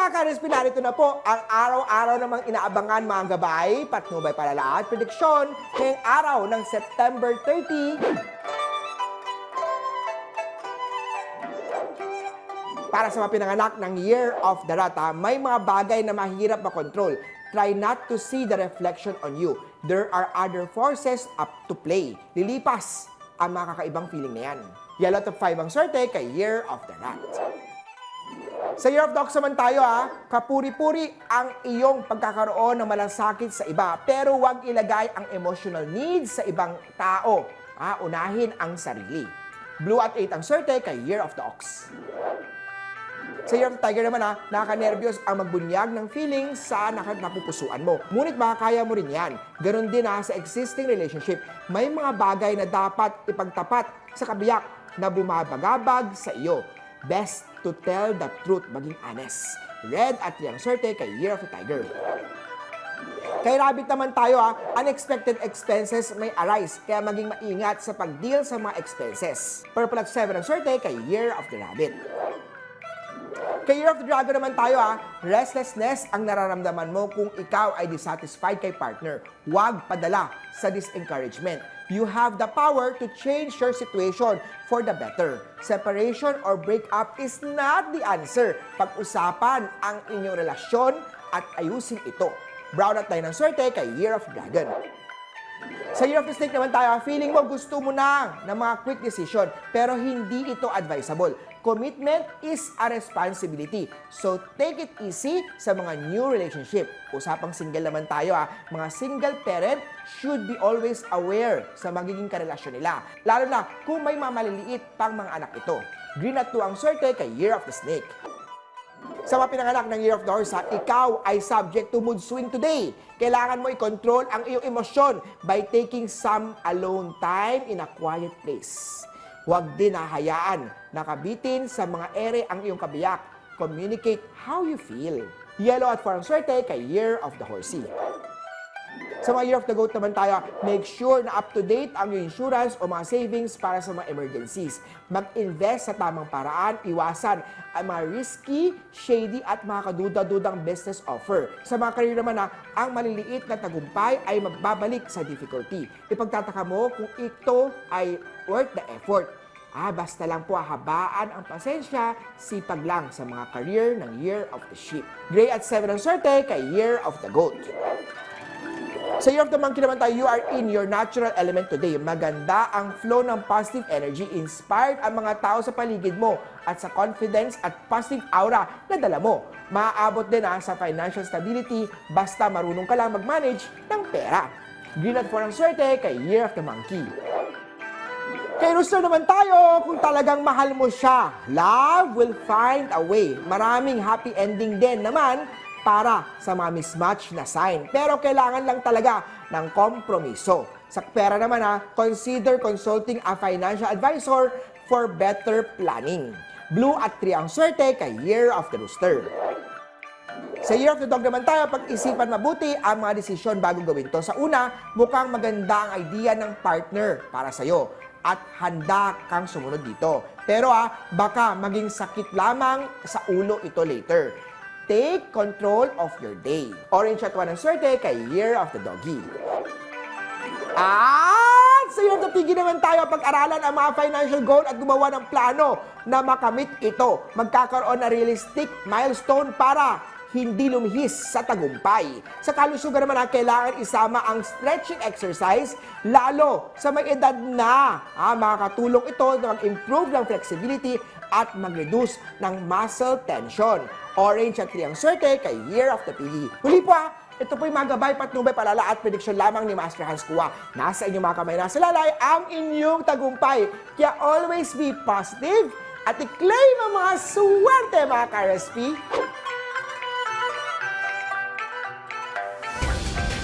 mga ka-RSP, narito na po ang araw-araw namang inaabangan mga gabay, patnubay palala at prediksyon ngayong araw ng September 30. Para sa mga pinanganak ng Year of the Rat, may mga bagay na mahirap makontrol. Try not to see the reflection on you. There are other forces up to play. Lilipas ang mga kakaibang feeling na yan. Yellow top 5 ang swerte kay Year of the Rat. Sa Year of the Ox naman tayo, kapuri-puri ang iyong pagkakaroon ng malasakit sa iba, pero huwag ilagay ang emotional needs sa ibang tao. Unahin ang sarili. Blue at 8 ang swerte kay Year of the Ox. Sa Year of the Tiger naman, nakaka-nervyos ang magbunyag ng feelings sa napupusuan mo. Ngunit makakaya mo rin yan. Ganon din sa existing relationship. May mga bagay na dapat ipagtapat sa kabiyak na bumabagabag sa iyo. Best to tell the truth, maging honest. Red at 3 ang swerte kay Year of the Tiger. Kay Rabbit naman tayo, unexpected expenses may arise, kaya maging maingat sa pag-deal sa mga expenses. Purple at 7 ang swerte kay Year of the Rabbit. Kay Year of the Dragon naman tayo, restlessness ang nararamdaman mo kung ikaw ay dissatisfied kay partner. Huwag padala sa disencouragement. You have the power to change your situation for the better. Separation or breakup is not the answer. Pag-usapan ang inyong relasyon at ayusin ito. Brown at 9 ang swerte kay Year of the Dragon. Sa Year of the Snake naman tayo, feeling mo gusto mo na ng mga quick decision, pero hindi ito advisable. Commitment is a responsibility. So, take it easy sa mga new relationship. Usapang single naman tayo, mga single parent should be always aware sa magiging karelasyon nila. Lalo na kung may mamaliliit pang mga anak ito. Green at 2 ang swerte kay Year of the Snake. Sa mga pinanganak ng Year of the Horse, ikaw ay subject to mood swing today. Kailangan mo i-control ang iyong emosyon by taking some alone time in a quiet place. Huwag din hahayaan na kabitin sa mga ere ang iyong kabiyak. Communicate how you feel. Yellow at 4 ang swerte kay Year of the Horsey. Sa mga Year of the Goat naman tayo, make sure na up-to-date ang iyong insurance o mga savings para sa mga emergencies. Mag-invest sa tamang paraan, iwasan ang mga risky, shady at mga kaduda-dudang business offer. Sa mga career naman ang maliliit na tagumpay ay magbabalik sa difficulty. Ipagtataka mo kung ito ay worth the effort. Basta lang po habaan ang pasensya, sipag lang sa mga career ng Year of the Sheep. Gray at 7 ang swerte kay Year of the Goat. Sa Year of the Monkey naman tayo, you are in your natural element today. Maganda ang flow ng positive energy, inspired ang mga tao sa paligid mo at sa confidence at positive aura na dala mo. Maaabot din sa financial stability basta marunong ka lang mag-manage ng pera. Green at 4 ang swerte kay Year of the Monkey. Kay Rooster naman tayo, kung talagang mahal mo siya, love will find a way. Maraming happy ending din naman para sa mga mismatch na sign. Pero kailangan lang talaga ng kompromiso. Sa pera naman consider consulting a financial advisor for better planning. Blue at 3 ang swerte kay Year of the Rooster. Sa Year of the Dog naman tayo, pag-isipan mabuti ang mga desisyon bago gawin to. Sa una, mukhang maganda ang idea ng partner para sa'yo at handa kang sumunod dito. Pero baka maging sakit lamang sa ulo ito later. Take control of your day. Orange at 1 ang swerte kay Year of the Doggy. Sa Year of the Piggy naman tayo, pag-aralan ang mga financial goal at gumawa ng plano na makamit ito. Magkakaroon na realistic milestone para hindi lumihis sa tagumpay. Sa kalusugan naman kailangan isama ang stretching exercise, lalo sa may edad na. Makakatulong ito na mag-improve ng flexibility at mag-reduce ng muscle tension. Orange at 3 ang swerte kay Year of the Piggy. Huli po ito po'y magabay, patnubay, palala at prediksyon lamang ni Master Hans Kua. Nasa inyong mga kamay, nasa lalay ang inyong tagumpay. Kaya always be positive at i-claim ang mga swerte mga ka-RSP.